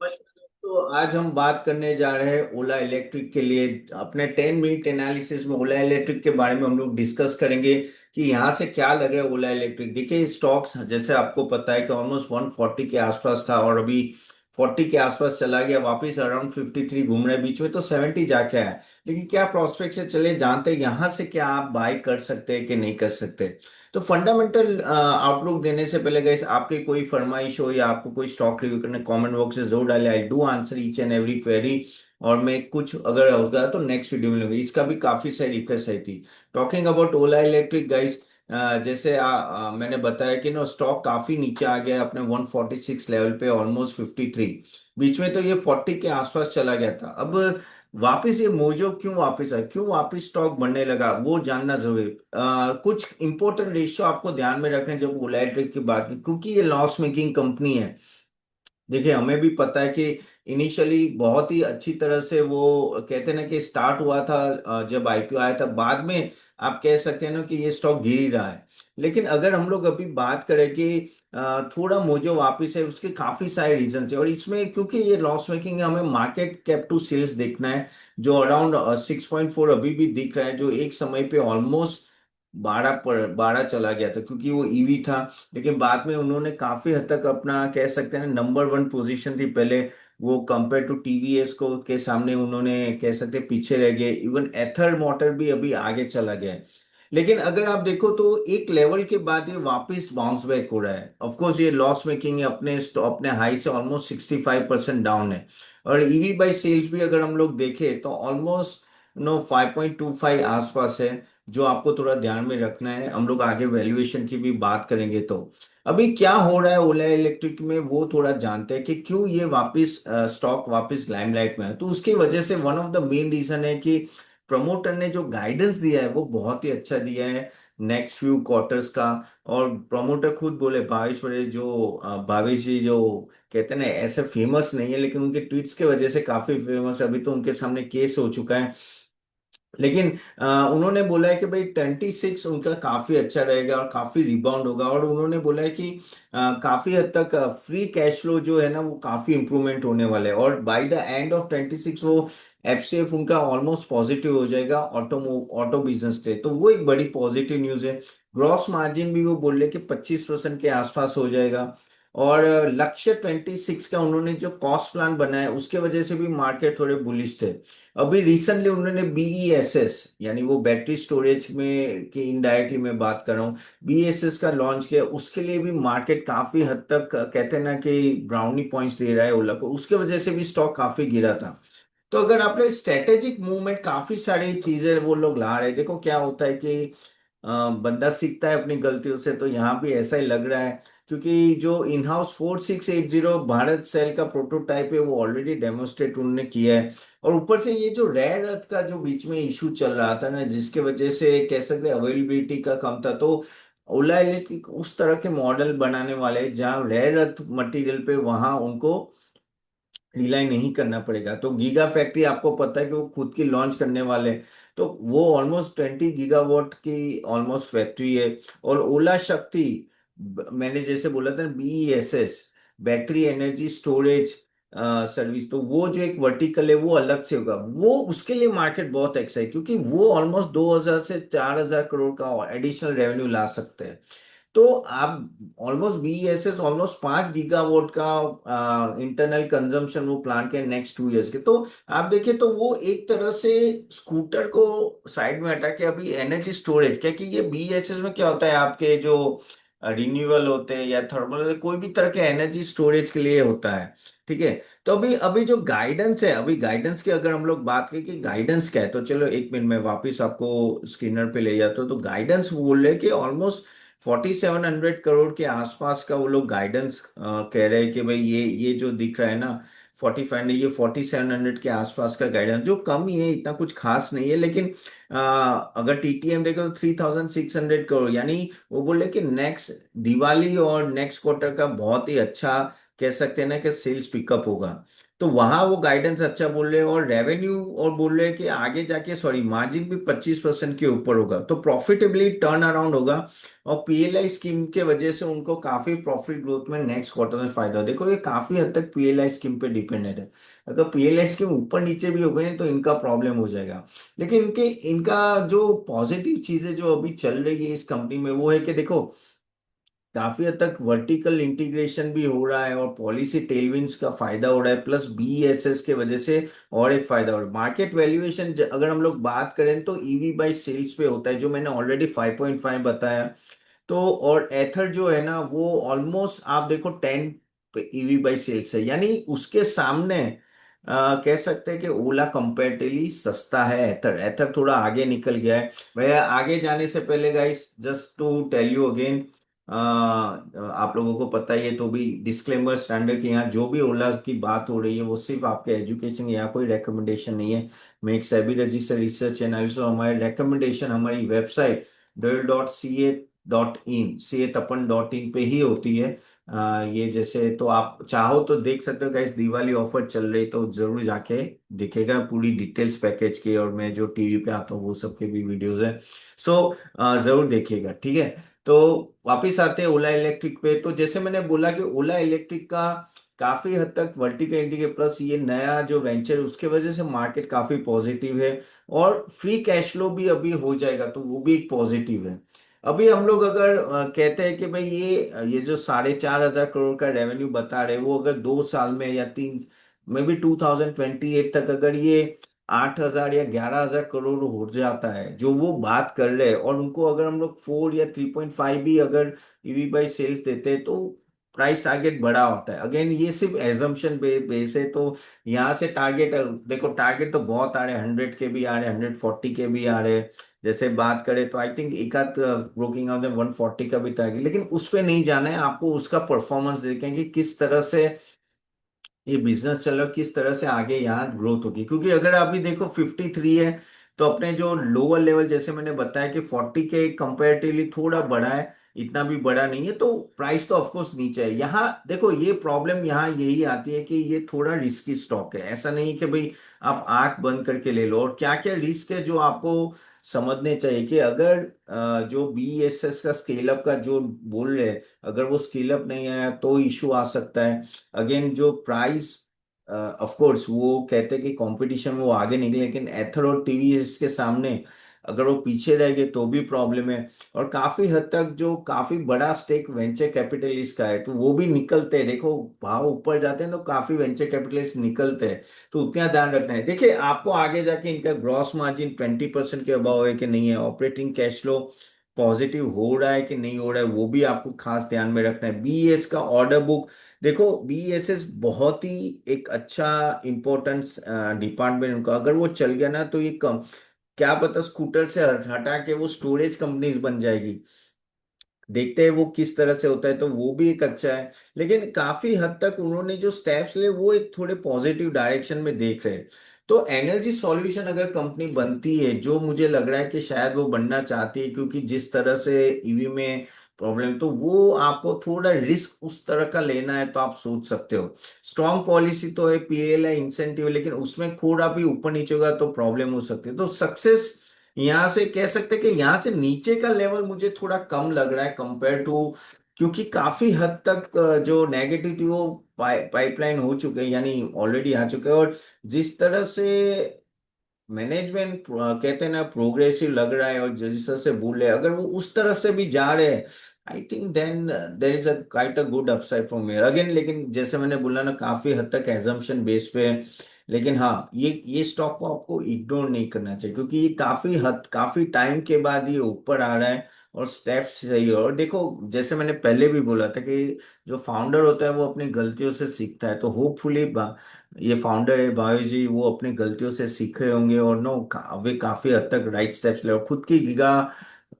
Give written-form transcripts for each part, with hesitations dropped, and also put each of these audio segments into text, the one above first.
नमस्कार। तो आज हम बात करने जा रहे हैं ओला इलेक्ट्रिक के लिए। अपने 10 मिनट एनालिसिस में ओला इलेक्ट्रिक के बारे में हम लोग डिस्कस करेंगे कि यहाँ से क्या लगे ओला इलेक्ट्रिक। देखिए स्टॉक्स जैसे आपको पता है कि ऑलमोस्ट 140 के आसपास था और अभी 40 के आसपास चला गया, वापस अराउंड 53 घूम रहे हैं, बीच में तो 70 जाके आया। लेकिन क्या प्रोस्पेक्ट से चले जानते हैं यहाँ से क्या आप बाय कर सकते हैं कि नहीं कर सकते। तो फंडामेंटल आउटलुक देने से पहले गाइस, आपकी कोई फरमाइश हो या आपको कोई स्टॉक रिव्यू करने, कमेंट बॉक्स में जरूर डाले। I do answer each and every query. और मैं कुछ अगर होगा तो नेक्स्ट वीडियो में लूंगी। इसका भी काफी सारी रिक्वेस्ट आई थी। Talking about Ola electric guys, जैसे मैंने बताया कि नो स्टॉक काफी नीचे आ गया है अपने 146 लेवल पे, ऑलमोस्ट 53। बीच में तो ये 40 के आसपास चला गया था। अब वापस ये मोजो क्यों वापस आया, क्यों वापस स्टॉक बढ़ने लगा, वो जानना जरूरी है। कुछ इंपॉर्टेंट रेशियो आपको ध्यान में रखें जब ओला इलेक्ट्रिक की बात की, क्योंकि ये लॉस मेकिंग कंपनी है। देखिए हमें भी पता है कि इनिशियली बहुत ही अच्छी तरह से वो कहते हैं ना कि स्टार्ट हुआ था, जब आईपीओ आया था। बाद में आप कह सकते हैं ना कि ये स्टॉक गिर ही रहा है। लेकिन अगर हम लोग अभी बात करें कि थोड़ा मोजो वापस है, उसके काफी सारे रीजन है। और इसमें क्योंकि ये लॉस मेकिंग है, हमें मार्केट कैप टू सेल्स देखना है, जो अराउंड 6.4 अभी भी दिख रहा है, जो एक समय पे ऑलमोस्ट 12 चला गया था क्योंकि वो ईवी था। लेकिन बाद में उन्होंने काफी हद तक अपना कह सकते हैं ना नंबर वन पोजीशन थी पहले, वो कंपेयर टू टीवीएस को के सामने उन्होंने कह सकते हैं पीछे रह गए। इवन एथर मोटर भी अभी आगे चला गया है। लेकिन अगर आप देखो तो एक लेवल के बाद ये वापस बाउंस बैक हो रहा है। ऑफ कोर्स ये लॉस मेकिंग है, अपने हाई से ऑलमोस्ट 65% डाउन है। और ईवी बाई सेल्स भी अगर हम लोग देखें तो ऑलमोस्ट 5.25 आसपास है, जो आपको थोड़ा ध्यान में रखना है। हम लोग आगे वैल्यूएशन की भी बात करेंगे। तो अभी क्या हो रहा है ओला इलेक्ट्रिक में वो थोड़ा जानते हैं कि क्यों ये वापस स्टॉक वापस लाइमलाइट में है। तो उसकी वजह से one of the main reason है कि प्रमोटर ने जो गाइडेंस दिया है वो बहुत ही अच्छा दिया है नेक्स्ट फ्यू क्वार्टर्स का। और प्रमोटर खुद बोले, भावेश बड़े जो भावेश जी जो कहते हैं ना ऐसे फेमस नहीं है, लेकिन उनके ट्वीट्स के वजह से काफी फेमस है। अभी तो उनके सामने केस हो चुका है। लेकिन उन्होंने बोला है कि भाई 26 उनका काफी अच्छा रहेगा और काफी रिबाउंड होगा। और उन्होंने बोला है कि काफी हद तक फ्री कैश फ्लो जो है ना वो काफी इंप्रूवमेंट होने वाला है। और बाय द एंड ऑफ 26 वो एफसीएफ उनका ऑलमोस्ट पॉजिटिव हो जाएगा ऑटो ऑटो बिजनेस पे। तो वो एक बड़ी पॉजिटिव न्यूज है। ग्रॉस मार्जिन भी वो बोल रहे कि 25% के आसपास हो जाएगा। और लक्ष्य 26 का उन्होंने जो कॉस्ट प्लान बनाया उसके वजह से भी मार्केट थोड़े बुलिश थे। अभी रिसेंटली उन्होंने बीईएसएस यानी वो बैटरी स्टोरेज में की इनडायरेक्टली मैं बात कर रहा हूँ, बीईएसएस का लॉन्च किया। उसके लिए भी मार्केट काफी हद तक कहते हैं ना कि ब्राउनी पॉइंट्स दे रहा है ओला को, उसके वजह से भी स्टॉक काफी गिरा था। तो अगर आप लोग स्ट्रेटेजिक मूवमेंट काफी सारी चीजें वो लोग ला रहे हैं। देखो क्या होता है कि बंदा सीखता है अपनी गलतियों से, तो यहाँ भी ऐसा ही लग रहा है। क्योंकि जो इन हाउस 4680 भारत सेल का प्रोटोटाइप है वो ऑलरेडी डेमोस्ट्रेट उन्होंने किया है। और ऊपर से ये जो रेयर अर्थ का जो बीच में इशू चल रहा था ना, जिसके वजह से कह सकते हैं अवेलेबिलिटी का कम था, तो ओला इलेक्ट्रिक उस तरह के मॉडल बनाने वाले हैं जहाँ रेयर अर्थ मटेरियल पे वहां उनको रिलाई नहीं करना पड़ेगा। तो गीगा फैक्ट्री आपको पता है कि वो खुद की लॉन्च करने वाले हैं। तो वो ऑलमोस्ट 20 गीगावाट की ऑलमोस्ट फैक्ट्री है। और ओला शक्ति, मैंने जैसे बोला था BESS, battery energy storage service, तो वो जो एक वर्टिकल है वो अलग से होगा। वो उसके लिए मार्केट बहुत एक्साइट, क्योंकि वो ऑलमोस्ट 2000 से 4000 करोड़ का एडिशनल रेवेन्यू ला सकते हैं। तो आप ऑलमोस्ट बीईएसएस ऑलमोस्ट 5 गीगावाट का इंटरनल कंजम्पशन वो प्लान के नेक्स्ट 2 इयर्स के। तो आप देखिए तो वो एक तरह से स्कूटर को साइड में हटा के अभी एनर्जी स्टोरेज, क्योंकि ये बीईएसएस में क्या होता है आपके जो रिन्यूएबल होते हैं या थर्मल कोई भी तरह के एनर्जी स्टोरेज के लिए होता है। ठीक है। तो अभी अभी जो गाइडेंस है, अभी गाइडेंस की अगर हम लोग बात करें कि गाइडेंस क्या है, तो चलो एक मिनट में वापस आपको स्क्रीनर पे ले जाता हूँ। तो गाइडेंस बोल रहे हैं कि ऑलमोस्ट 4700 करोड़ के आसपास का वो लोग गाइडेंस कह रहे हैं कि भाई ये जो दिख रहा है ना 45 नहीं, ये 4700 के आसपास का गाइडेंस, जो कम ही है, इतना कुछ खास नहीं है। लेकिन अगर टीटीएम देखे तो 3600 करोड़, यानी वो बोले कि नेक्स्ट दिवाली और नेक्स्ट क्वार्टर का बहुत ही अच्छा कह सकते हैं ना कि सेल्स पिकअप होगा। तो वहां वो गाइडेंस अच्छा बोल रहे हैं, और रेवेन्यू और बोल रहे हैं कि आगे जाके सॉरी मार्जिन भी 25% के ऊपर होगा, तो प्रॉफिटेबली टर्न अराउंड होगा। और पीएलआई स्कीम के वजह से उनको काफी प्रॉफिट ग्रोथ में नेक्स्ट क्वार्टर में फायदा हो। देखो ये काफी हद तक पीएलआई स्कीम पे डिपेंडेंट है। अगर पीएलआई स्कीम ऊपर नीचे भी हो गई ना तो इनका प्रॉब्लम हो जाएगा। लेकिन इनके इनका जो पॉजिटिव चीजें जो अभी चल रही है इस कंपनी में वो है कि देखो काफी हद तक वर्टिकल इंटीग्रेशन भी हो रहा है, और पॉलिसी टेलविंड्स का फायदा हो रहा है, प्लस बीएसएस के वजह से और एक फायदा हो रहा है। मार्केट वैल्यूएशन अगर हम लोग बात करें तो ईवी बाई सेल्स पे होता है, जो मैंने ऑलरेडी 5.5 बताया। तो और एथर जो है ना वो ऑलमोस्ट आप देखो 10 पे ईवी बाई सेल्स है, यानी उसके सामने कह सकते हैं कि ओला कंपेरेटिवली सस्ता है। एथर एथर थोड़ा आगे निकल गया है। भैया आगे जाने से पहले guys just to tell you again, आप लोगों को पता ही है तो भी डिस्क्लेमर स्टैंडर्ड कि यहाँ जो भी ओला की बात हो रही है वो सिर्फ आपके एजुकेशन, यहाँ कोई रिकमेंडेशन नहीं है। मैं एक सेबी रजिस्टर्ड रिसर्च एनालिस्ट, और हमारी रिकमेंडेशन हमारी वेबसाइट dell.ca.in CA-तपन.in पे ही होती है। ये जैसे तो आप चाहो तो देख सकते हो, गाइस दिवाली ऑफर चल रही तो जरूर जाके दिखेगा पूरी डिटेल्स पैकेज के, और मैं जो टीवी पे आता हूँ वो सब के भी वीडियोस हैं। सो जरूर देखिएगा, ठीक है। तो वापिस आते हैं ओला इलेक्ट्रिक पे। तो जैसे मैंने बोला कि ओला इलेक्ट्रिक का काफी हद तक वर्टिकल इंटीग्रेशन प्लस ये नया जो वेंचर उसके वजह से मार्केट काफी पॉजिटिव है, और फ्री कैश फ्लो भी अभी हो जाएगा तो वो भी एक पॉजिटिव है। अभी हम लोग अगर कहते हैं कि भाई ये जो 4,500 करोड़ का रेवेन्यू बता रहे हैं वो अगर 2 साल में या तीन में भी 2028 तक अगर ये 8,000 या 11,000 करोड़ हो जाता है जो वो बात कर रहे हैं, और उनको अगर हम लोग 4 या 3.5 भी अगर ईवी बाई सेल्स देते हैं तो प्राइस टारगेट बड़ा होता है। अगेन ये सिर्फ एजम्पशन बेस है, तो यहाँ से टारगेट देखो, टारगेट तो बहुत आ रहे हैं, 100 के भी आ रहे हैं, 140 के भी आ रहे हैं। जैसे बात करें तो आई थिंक एक आध ब्रोकिंग हाउस में 140 का भी टारगेट, लेकिन उस पे नहीं जाना है आपको, उसका परफॉर्मेंस देखें कि किस तरह से ये बिजनेस चल रहा है, किस तरह से आगे यहाँ ग्रोथ होगी। क्योंकि अगर अभी देखो 53 है, तो अपने जो लोअर लेवल जैसे मैंने बताया कि 40 के कंपेरेटिवली थोड़ा बड़ा है, इतना भी बड़ा नहीं है, तो प्राइस तो ऑफकोर्स नीचे है। यहाँ देखो ये प्रॉब्लम यहाँ यही आती है कि ये थोड़ा रिस्की स्टॉक है। ऐसा नहीं कि भाई आप आंख बंद करके ले लो, और क्या क्या रिस्क है जो आपको समझने चाहिए कि अगर जो बीएसएस का स्केल अप का जो बोल रहे हैं, अगर वो स्केल अप नहीं आया तो इशू आ सकता है। अगेन जो प्राइस ऑफ कोर्स वो कहते हैं कि कंपटीशन में वो आगे निकले, लेकिन एथर और टीवीएस के सामने अगर वो पीछे रह गए तो भी प्रॉब्लम है। और काफी हद तक जो काफी बड़ा स्टेक वेंचर कैपिटलिस्ट का है तो वो भी निकलते हैं। देखो भाव ऊपर जाते हैं तो काफी वेंचर कैपिटलिस्ट निकलते हैं, तो उतना ध्यान रखना है। देखिए आपको आगे जाके इनका ग्रॉस मार्जिन 20% के अबाव है कि नहीं है, ऑपरेटिंग कैश फ्लो पॉजिटिव हो रहा है कि नहीं हो रहा है, वो भी आपको खास ध्यान में रखना है। बीएस का ऑर्डर बुक देखो, बीएसएस बहुत ही एक अच्छा इंपॉर्टेंस डिपार्टमेंट उनका, अगर वो चल गया ना तो ये कम क्या पता स्कूटर से हटा के वो स्टोरेज कंपनीज बन जाएगी। देखते हैं वो किस तरह से होता है, तो वो भी एक अच्छा है। लेकिन काफी हद तक उन्होंने जो स्टेप्स लिए वो एक थोड़े पॉजिटिव डायरेक्शन में देख रहे हैं। तो एनर्जी सॉल्यूशन अगर कंपनी बनती है, जो मुझे लग रहा है कि शायद वो बनना चाहती है, क्योंकि जिस तरह से ईवी में प्रॉब्लम, तो वो आपको थोड़ा रिस्क उस तरह का लेना है तो आप सोच सकते हो। स्ट्रॉन्ग पॉलिसी तो है, पीएलआई इंसेंटिव, लेकिन उसमें थोड़ा भी ऊपर नीचे होगा तो प्रॉब्लम हो सकती है। तो सक्सेस यहाँ से कह सकते हैं कि यहाँ से नीचे का लेवल मुझे थोड़ा कम लग रहा है कंपेयर टू, क्योंकि काफी हद तक जो नेगेटिविटी वो पाइपलाइन हो चुके हैं, यानी ऑलरेडी आ चुके हैं। और जिस तरह से मैनेजमेंट कहते हैं ना प्रोग्रेसिव लग रहा है, और जिस तरह से बोल रहे हैं अगर वो उस तरह से भी जा रहे हैं, I think then there is a kite a good upside from here again. लेकिन जैसे मैंने बोला ना काफी हद तक एजम्पशन बेस पे है। लेकिन हाँ ये स्टॉक को आपको इग्नोर नहीं करना चाहिए, क्योंकि ये काफी टाइम के बाद ये ऊपर आ रहा है, और स्टेप्स सही है। और देखो जैसे मैंने पहले भी बोला था कि जो फाउंडर होता है वो अपनी गलतियों से सीखता है, तो होपफुली ये फाउंडर है भावेश जी, वो अपनी गलतियों से सीखे होंगे, और नो वे काफी हद तक राइट स्टेप्स ले, और खुद की गीगा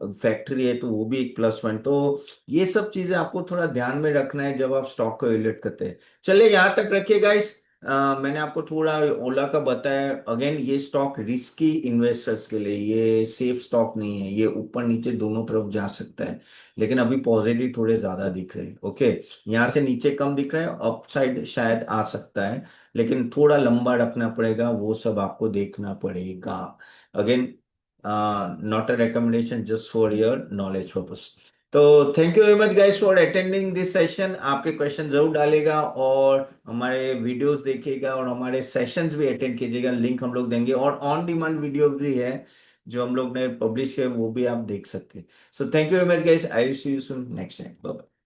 फैक्ट्री है तो वो भी एक प्लस पॉइंट। तो ये सब चीजें आपको थोड़ा ध्यान में रखना है जब आप स्टॉक को इवेल्युएट करते हैं। चलिए यहाँ तक रखिए गाइस। मैंने आपको थोड़ा ओला का बताया। अगेन ये स्टॉक रिस्की इन्वेस्टर्स के लिए, ये सेफ स्टॉक नहीं है, ये ऊपर नीचे दोनों तरफ जा सकता है। लेकिन अभी पॉजिटिव थोड़े ज्यादा दिख रहे हैं। ओके, यहाँ से नीचे कम दिख रहा है, अप साइड शायद आ सकता है, लेकिन थोड़ा लंबा रखना पड़ेगा, वो सब आपको देखना पड़ेगा। Again not a recommendation, just for your knowledge purpose. तो thank you very much guys for attending this session. आपके क्वेश्चन जरूर डालेगा और हमारे वीडियोस देखिएगा और हमारे सेशंस भी अटेंड कीजिएगा। लिंक हम लोग देंगे और ऑन डिमांड वीडियो भी है जो हम लोग ने पब्लिश किया, वो भी आप देख सकते हैं। So thank you very much guys, I will see you soon next time. Bye.